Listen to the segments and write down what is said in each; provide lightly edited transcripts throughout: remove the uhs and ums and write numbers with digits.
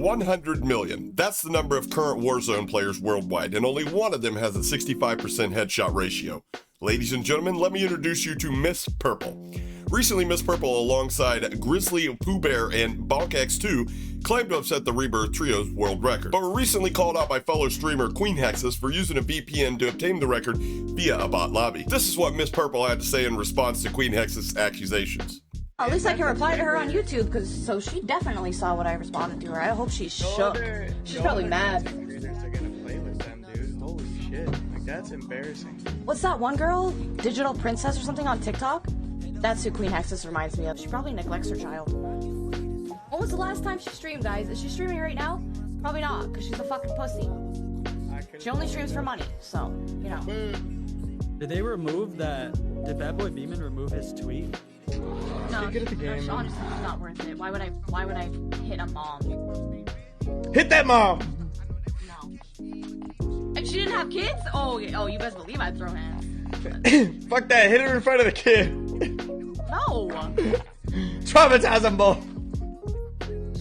100 million. That's the number of current Warzone players worldwide, and only one of them has a 65% headshot ratio. Ladies and gentlemen, let me introduce you to MissPurple. Recently, MissPurple, alongside Grizzly, Pooh Bear, and BonkX2, claimed to have set the Rebirth Trio's world record, but were recently called out by fellow streamer Queen Hexus for using a VPN to obtain the record via a bot lobby. This is what MissPurple had to say in response to Queen Hexus' accusations. At least I can reply to her on YouTube, so she definitely saw what I responded to her. I hope she's shook. She's probably mad. Creators are gonna play with them, dude. Holy shit. Like, that's embarrassing. What's that one girl? Digital Princess or something on TikTok? That's who Queen Hexus reminds me of. She probably neglects her child. When was the last time she streamed, guys? Is she streaming right now? Probably not, because she's a fucking pussy. She only streams for money, so, you know. Did they remove that? Did Bad Boy Beeman remove his tweet? No, honestly, it's not worth it. Why would I hit a mom? Hit that mom! No. If she didn't have kids? Oh, you best believe I'd throw hands. Fuck that, hit her in front of the kid. No! Traumatize them both.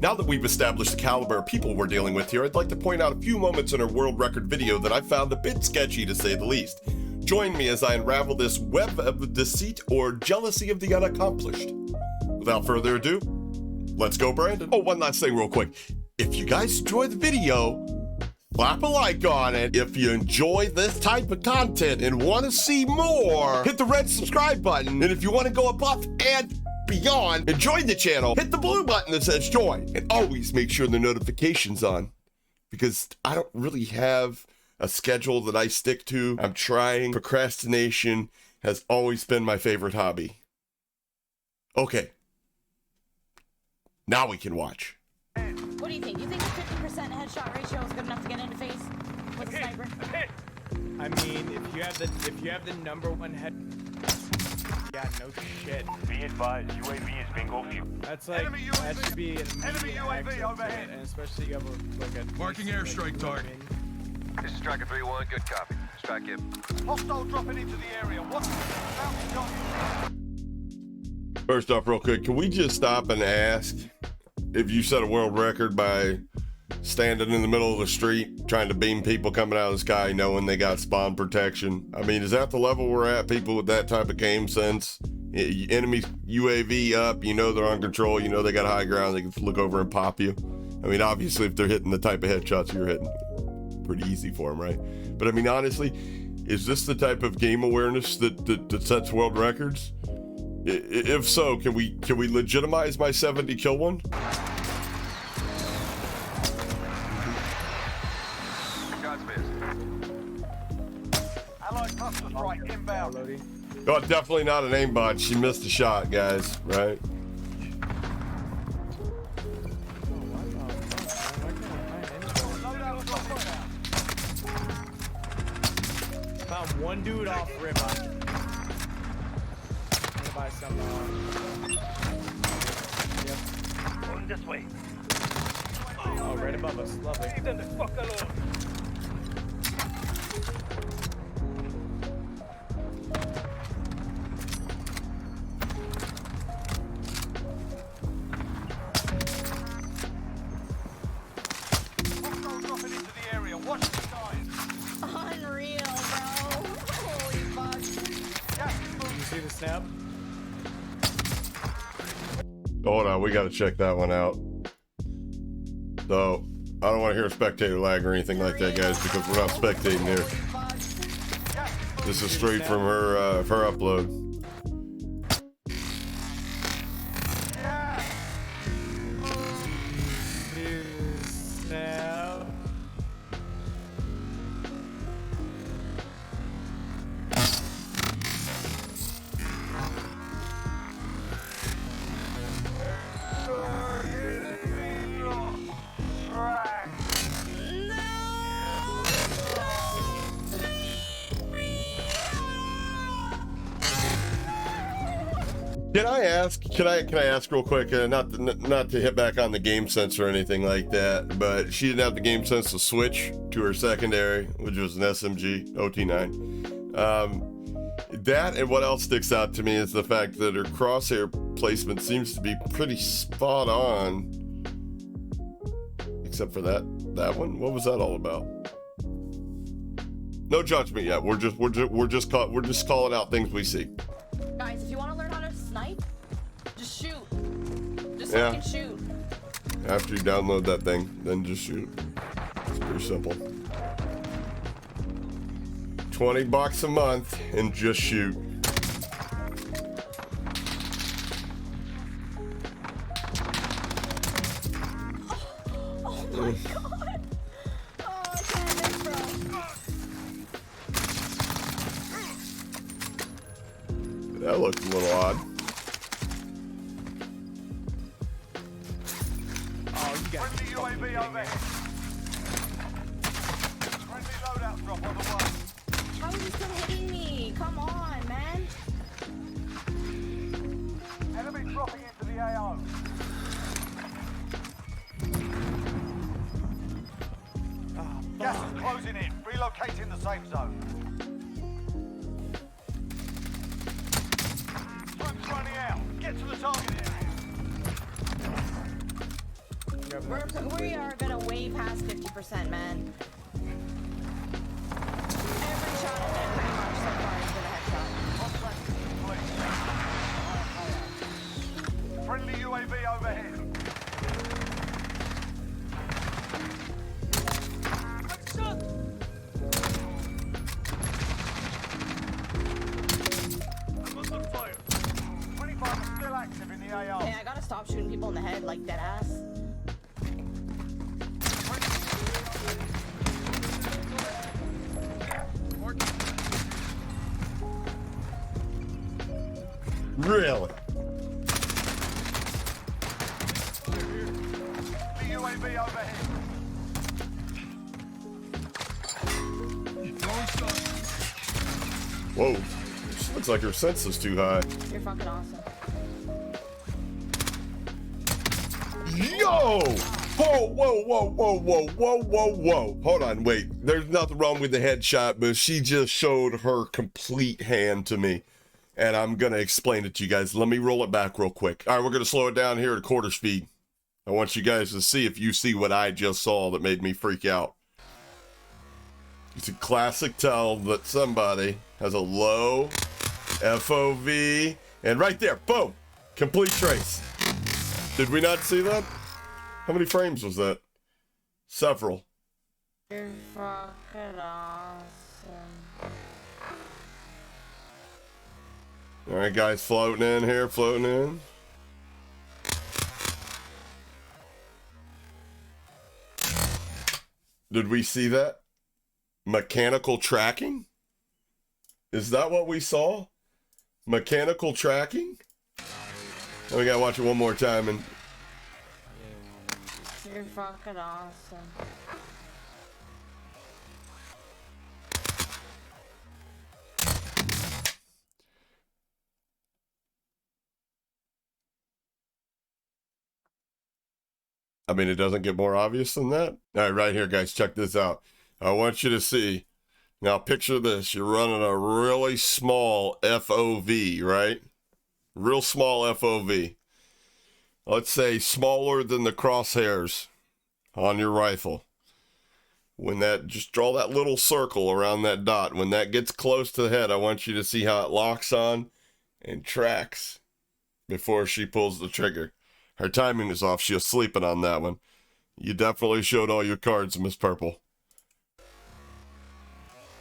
Now that we've established the caliber of people we're dealing with here, I'd like to point out a few moments in her world record video that I found a bit sketchy, to say the least. Join me as I unravel this web of deceit or jealousy of the unaccomplished. Without further ado, let's go, Brandon. Oh, one last thing real quick. If you guys enjoy the video, slap a like on it. If you enjoy this type of content and want to see more, hit the red subscribe button. And if you want to go above and beyond and join the channel, hit the blue button that says join. And always make sure the notification's on, because I don't really have a schedule that I stick to. I'm trying. Procrastination has always been my favorite hobby. Okay. Now we can watch. What do you think? You think a 50% headshot ratio is good enough to get into face with a sniper? I mean, if you have the number one head. Yeah, no shit. Be advised, UAV is bingo fuel. That's like, that should be an enemy UAV overhead. And especially you have like a marking airstrike target. This is Tracker 3-1, good copy. Strike it. Hostile dropping into the area. What's the First off, real quick, can we just stop and ask if you set a world record by standing in the middle of the street trying to beam people coming out of the sky knowing they got spawn protection? I mean, is that the level we're at? People with that type of game sense? Enemy UAV up, you know they're on control, you know they got high ground, they can look over and pop you. I mean, obviously, if they're hitting the type of headshots you're hitting, pretty easy for them, right? But I mean, honestly, is this the type of game awareness that sets world records? If so, can we legitimize my 70 kill one? Allied cluster strike inbound. Oh, definitely not an aimbot. She missed a shot, guys, right? Found one dude off river. I'm gonna buy some. Yep. Going this way. Oh, right above us. Lovely. Leave them the fuck alone. Hostile dropping into the area. Watch the skies. Unreal, bro. Holy fuck. You see the snap? Hold on, we got to check that one out. So, I don't want to hear spectator lag or anything like that, guys, because we're not spectating here. This is straight from her upload. Snap. Can I ask real quick, not to hit back on the game sense or anything like that, but she didn't have the game sense to switch to her secondary, which was an SMG OT9. That, and what else sticks out to me is the fact that her crosshair placement seems to be pretty spot on, except for that one. What was that all about? No judgment yet. We're just calling out things we see. Guys, if you want to learn how to snipe, just shoot. Just Yeah. fucking shoot. After you download that thing, then just shoot. It's pretty simple. $20 a month and just shoot. Oh my god. Oh, I can't miss, bro. That looked a little odd. Oh, you got Friendly UAV overhead. Friendly loadout drop on the way. How is he still hitting me? Come on, man. Enemy dropping into the AO. Gas is closing in. Relocating the safe zone. Time's running out. Get to the target area. We are gonna way past 50%, man. Every shot has been pretty much so far has been a headshot. Contract complete. Friendly UAV overhead. I'm under fire. 25 are still active in the AO. Hey, I gotta stop shooting people in the head like dead ass. Really? The UAV overhead. Whoa. She looks like her sense is too high. You're fucking awesome. Yo! Whoa, whoa, whoa, whoa, whoa, whoa, whoa, whoa. Hold on, wait. There's nothing wrong with the headshot, but she just showed her complete hand to me. And I'm going to explain it to you guys. Let me roll it back real quick. All right, we're going to slow it down here at quarter speed. I want you guys to see if you see what I just saw that made me freak out. It's a classic tell that somebody has a low FOV. And right there, boom, complete trace. Did we not see that? How many frames was that? Several. You're fucking awesome. All right, guys, floating in here, floating in. Did we see that? Mechanical tracking? Is that what we saw? Mechanical tracking? Oh, we gotta watch it one more time and... You're fucking awesome. I mean, it doesn't get more obvious than that. All right, right here, guys, check this out. I want you to see. Now, picture this. You're running a really small FOV, right? Real small FOV. Let's say smaller than the crosshairs on your rifle. When that, just draw that little circle around that dot. When that gets close to the head, I want you to see how it locks on and tracks before she pulls the trigger. Her timing is off. She was sleeping on that one. You definitely showed all your cards, Miss Purple.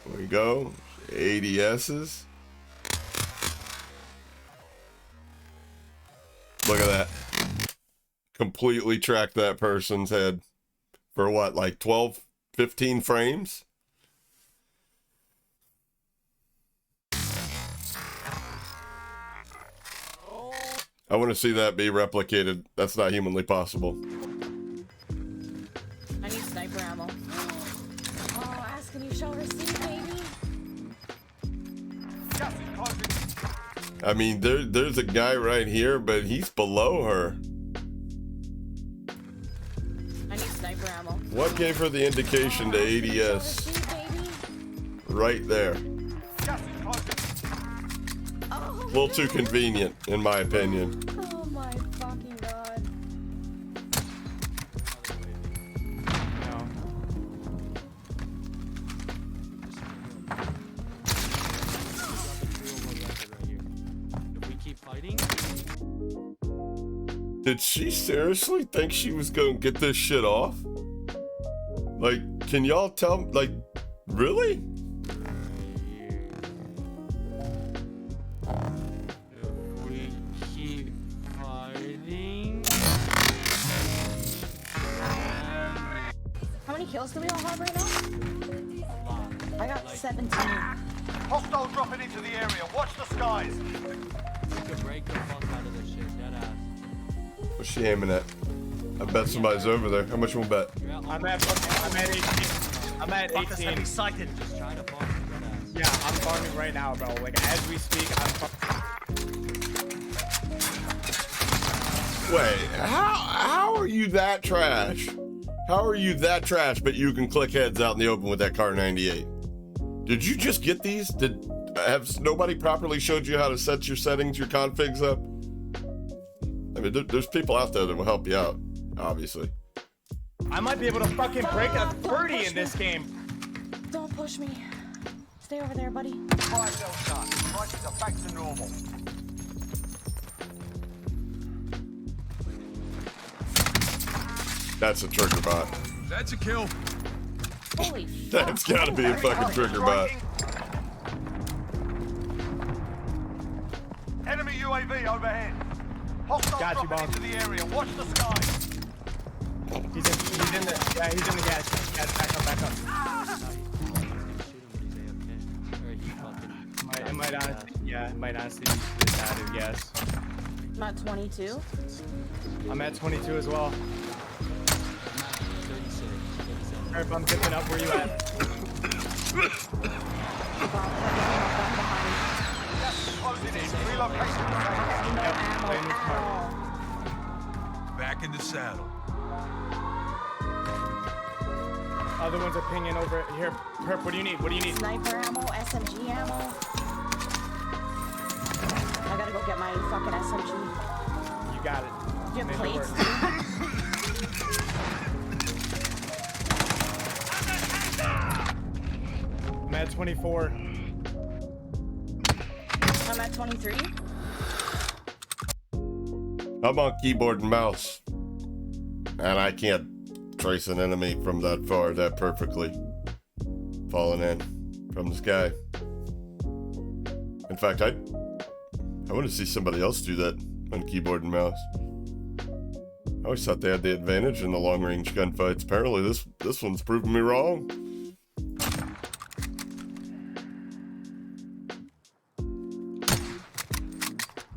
There we go. ADSs. Look at that. Completely tracked that person's head for what, like 12, 15 frames? I want to see that be replicated. That's not humanly possible. I need sniper ammo. Oh, ask and you shall receive, baby. Gas is closing. I mean, there's a guy right here, but he's below her. I need sniper ammo. What gave her the indication to ADS? Receive, baby. Right there. Gas is closing. Oh, A little too convenient, in my opinion. oh my fucking god. fighting? Did she seriously think she was gonna get this shit off? Like, can y'all tell, like, really? If we keep fighting... How many kills do we all have right now? A lot. I got 17. Hostile dropping into the area. Watch the skies. We could break the fuck out of this shit, deadass. What's she aiming at? I bet somebody's over there. How much you want to bet? I'm at 18. I'm at 18. Excited. Just try to farm, deadass. Yeah, I'm farming right now, bro. Like as we speak, I'm Wait, how are you that trash? How are you that trash, but you can click heads out in the open with that Car 98? Did you just get these? Have nobody properly showed you how to set your settings, your configs up? I mean, there's people out there that will help you out, obviously. I might be able to fucking break a 30 in this game. Don't push me. Stay over there, buddy. Fire cell shut. Prices are back to normal. That's a trigger bot. That's a kill. Holy fuck. That's gotta be a fucking trigger bot. Enemy UAV overhead. Hostile Got you, dropping Bob. into the area. Watch the skies. He's in the gas. Back up. It might honestly be that, I guess. I'm at 22. I'm at 22 as well. 36. Alright, I'm zipping up. Where you at? Gas is closing in. Relocation to the No Yep, ammo playing this at card. all. Back in the saddle. Other ones are pinging over here. Perp, what do you need? What do you need? Sniper ammo, SMG ammo. I gotta go get my fucking SMG. You got it. Do you have Make it plates? work. I'm at 24. I'm at 23. I'm on keyboard and mouse, and I can't trace an enemy from that far that perfectly. Falling in from the sky. In fact, I want to see somebody else do that on keyboard and mouse. I always thought they had the advantage in the long-range gunfights. Apparently, this one's proving me wrong.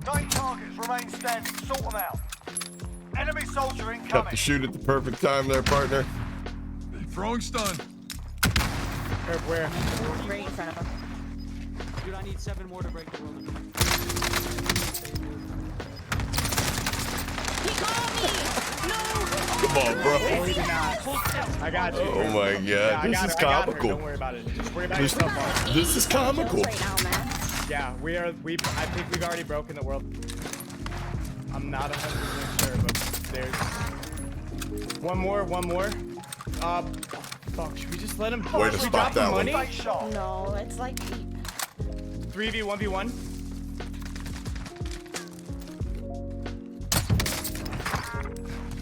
Nine targets remain standing. Sort them out. Enemy soldier Cut incoming. the shoot at the perfect time there, partner. Throwing stun. Perp, where? Right in front of him. Dude, I need 7 more to break the world. He called me! No! Come on, bro. Oh, he did not. I got you. Oh my god, Yeah, I this got is her. I got her. comical. Don't worry about it. Just worry about This- yourself, Mark. This is comical. Right now, man. Yeah, I think we've already broken the world. I'm not 100% sure, but there's one more. Fuck, should we just let him? Way to Should we spot drop the that one. money? Stay sharp. No, it's like 3v1v1.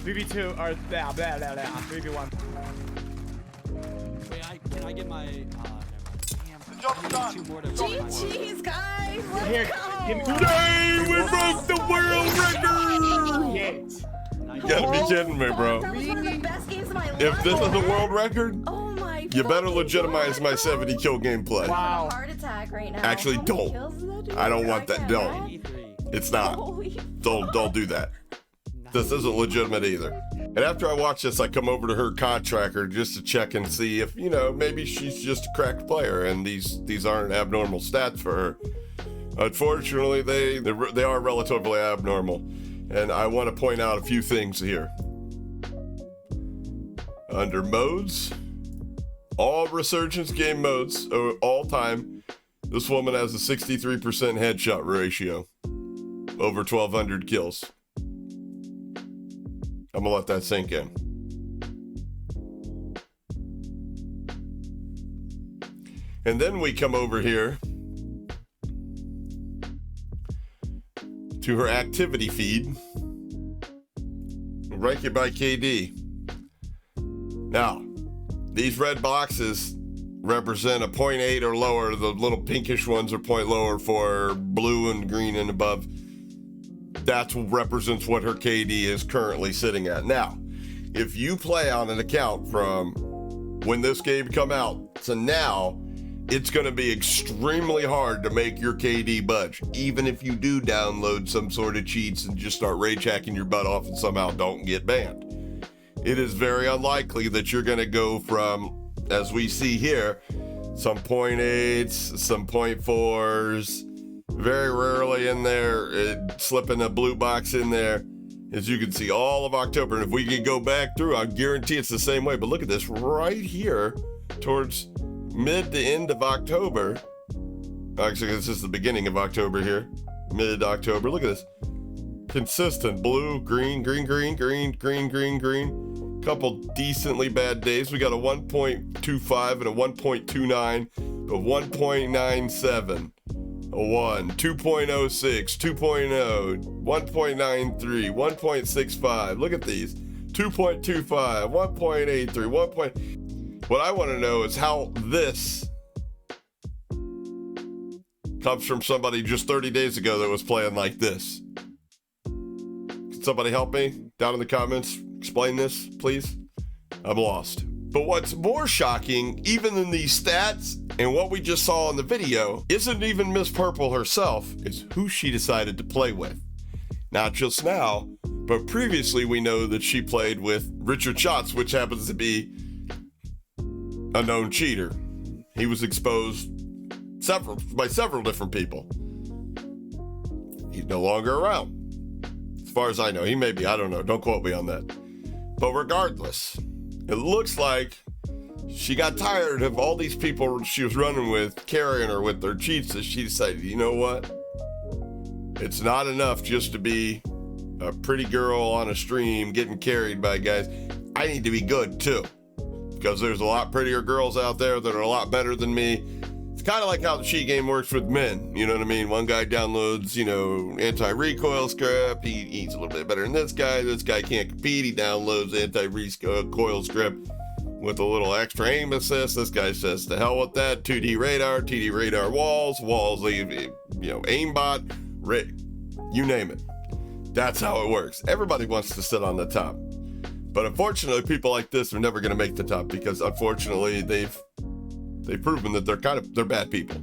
VV2 or blah blah blah blah. 3v1. Wait, can I get my... never mind. Damn. The job's done. 2 more to GG's, guys! Let's Here, go! give me. Today we broke the world record! Yes. You gotta be kidding me, bro. That was one of the best games of my life. If this is a world record, Oh my you better fucking legitimize God. my 70 kill gameplay. Wow. Heart attack right now. Actually, How many don't. kills is that, dude? I don't want that. can't Don't. math. 93. It's not. Holy Don't do that. This isn't legitimate either. And after I watch this, I come over to her COD tracker just to check and see if, you know, maybe she's just a cracked player and these aren't abnormal stats for her. Unfortunately, they are relatively abnormal. And I want to point out a few things here. Under modes, all Resurgence game modes, all time, this woman has a 63% headshot ratio. Over 1,200 kills. I'm gonna let that sink in. And then we come over here to her activity feed. Rank it by KD. Now, these red boxes represent a 0.8 or lower. The little pinkish ones are point lower for blue and green and above. That's what represents what her KD is currently sitting at. Now, if you play on an account from when this game come out to now, it's going to be extremely hard to make your KD budge, even if you do download some sort of cheats and just start rage hacking your butt off and somehow don't get banned. It is very unlikely that you're going to go from, as we see here, some 0.8s, some 0.4s, very rarely in there, slipping a blue box in there. As you can see, all of October. And if we could go back through, I guarantee it's the same way. But look at this right here towards mid to end of October. Actually, this is the beginning of October here. Mid-October. Look at this. Consistent blue, green, green, green, green, green, green, green. Couple decently bad days. We got a 1.25 and a 1.29, a 1.97. A 1, 2.06, 2.0, 1.93, 1.65. Look at these. 2.25, 1.83, 1. What I want to know is how this comes from somebody just 30 days ago that was playing like this. Can somebody help me down in the comments? Explain this, please. I'm lost. But what's more shocking, even than these stats and what we just saw in the video, isn't even MissPurple herself, it's who she decided to play with. Not just now, but previously we know that she played with Richard Schatz, which happens to be a known cheater. He was exposed by several different people. He's no longer around. As far as I know, he may be, I don't know, don't quote me on that. But regardless, it looks like she got tired of all these people she was running with, carrying her with their cheats, that she decided, you know what? It's not enough just to be a pretty girl on a stream getting carried by guys. I need to be good too, because there's a lot prettier girls out there that are a lot better than me. It's kind of like how the cheat game works with men, you know what I mean? One guy downloads, anti-recoil script. He's a little bit better than this guy. This guy can't compete. He downloads anti-recoil script with a little extra aim assist. This guy says, to hell with that. 2D radar walls, AIMBOT, you name it. That's how it works. Everybody wants to sit on the top. But unfortunately, people like this are never going to make the top, because unfortunately they've proven that they're bad people.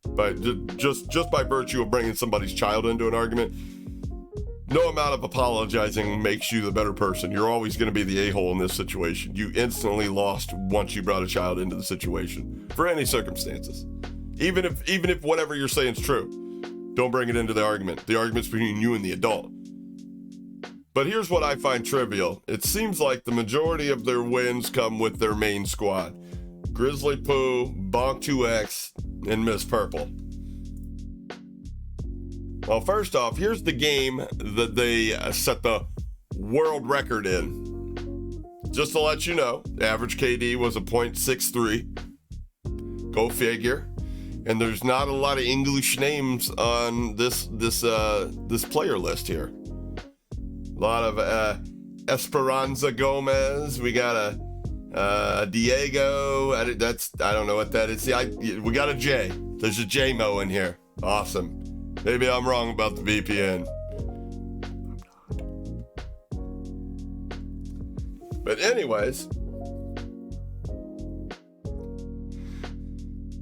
But just by virtue of bringing somebody's child into an argument, no amount of apologizing makes you the better person. You're always going to be the a-hole in this situation. You instantly lost once you brought a child into the situation, for any circumstances. Even if whatever you're saying is true, don't bring it into the argument. The argument's between you and the adult. But here's what I find trivial. It seems like the majority of their wins come with their main squad. Grizzly Pooh, Bonk2X, and MissPurple. Well, first off, here's the game that they set the world record in. Just to let you know, the average KD was a 0.63. Go figure. And there's not a lot of English names on this player list here. A lot of Esperanza Gomez. We got a Diego. I don't know what that is. See, we got a J. There's a J-Mo in here. Awesome. Maybe I'm wrong about the VPN. But anyways,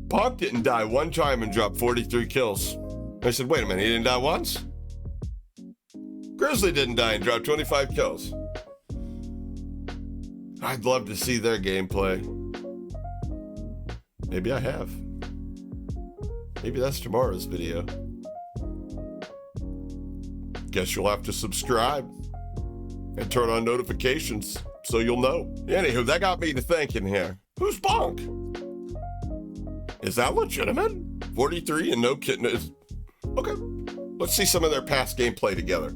Bonk didn't die one time and dropped 43 kills. I said, wait a minute, he didn't die once? Grizzly didn't die and dropped 25 kills. I'd love to see their gameplay. Maybe I have. Maybe that's tomorrow's video. Guess you'll have to subscribe and turn on notifications so you'll know. Anywho, that got me to thinking here. Who's Bonk? Is that legitimate? 43 and no kidneys. Okay, let's see some of their past gameplay together.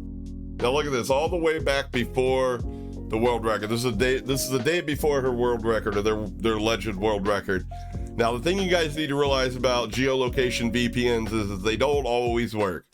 Now look at this, all the way back before the world record. This is the day before her world record, or their alleged world record. Now the thing you guys need to realize about geolocation VPNs is that they don't always work.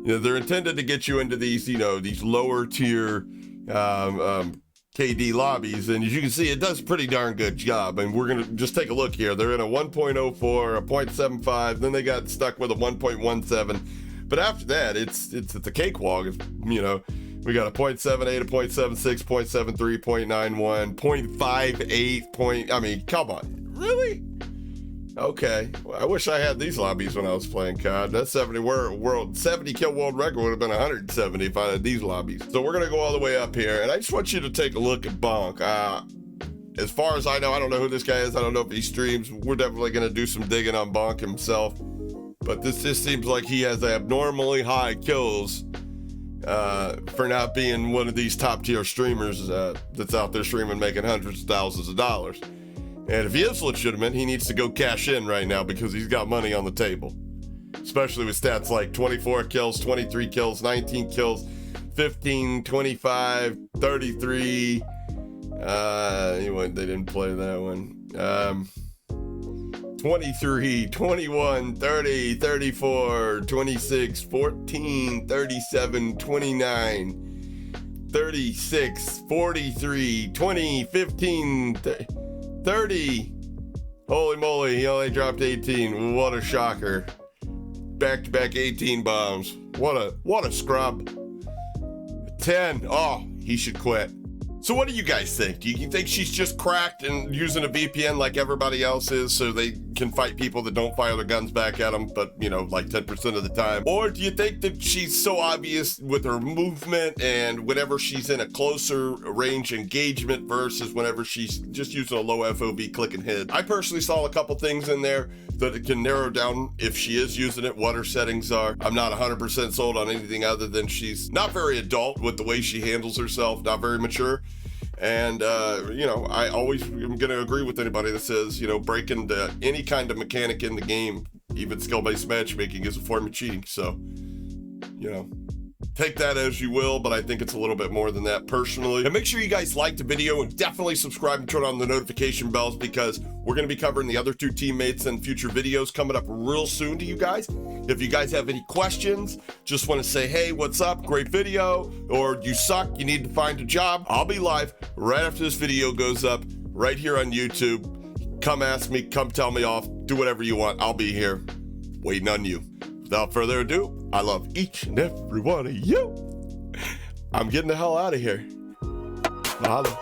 You know, they're intended to get you into these, you know, these lower tier KD lobbies, and as you can see, it does a pretty darn good job. And we're gonna just take a look here. They're in a 1.04, a 0.75, then they got stuck with a 1.17. But after that, it's a cakewalk. You know, we got a 0.78, a 0.76, 0.73, 0.91, 0.58. I mean, come on, really? Okay, well, I wish I had these lobbies when I was playing COD. That 70 kill world record would have been 170 if I had these lobbies. So we're gonna go all the way up here, and I just want you to take a look at Bonk. As far as I don't know who this guy is. I don't know if he streams. We're definitely gonna do some digging on Bonk himself. But this just seems like he has abnormally high kills for not being one of these top tier streamers that's out there streaming, making hundreds of thousands of dollars. And if he is legitimate, he needs to go cash in right now because he's got money on the table. Especially with stats like 24 kills, 23 kills, 19 kills, 15, 25, 33. Anyway, they didn't play that one. 23, 21, 30, 34, 26, 14, 37, 29, 36, 43, 20, 15, 30. Holy moly, he only dropped 18. What a shocker. Back-to-back 18 bombs. What a scrub. 10. Oh, he should quit. So what do you guys think? Do you think she's just cracked and using a VPN like everybody else is so they can fight people that don't fire their guns back at them, but, you know, like 10% of the time? Or do you think that she's so obvious with her movement and whenever she's in a closer range engagement versus whenever she's just using a low FOV click and hit? I personally saw a couple things in there that it can narrow down if she is using it, what her settings are. I'm not 100% sold on anything other than she's not very adult with the way she handles herself, not very mature. And, you know, I always am going to agree with anybody that says, you know, breaking any kind of mechanic in the game, even skill-based matchmaking, is a form of cheating. So, you know, take that as you will, but I think it's a little bit more than that personally. And make sure you guys like the video and definitely subscribe and turn on the notification bells because we're going to be covering the other two teammates in future videos coming up real soon to you guys. If you guys have any questions, just want to say, hey, what's up? Great video. Or you suck, you need to find a job. I'll be live right after this video goes up right here on YouTube. Come ask me, come tell me off, do whatever you want. I'll be here waiting on you. Without further ado, I love each and every one of you. I'm getting the hell out of here. Holla.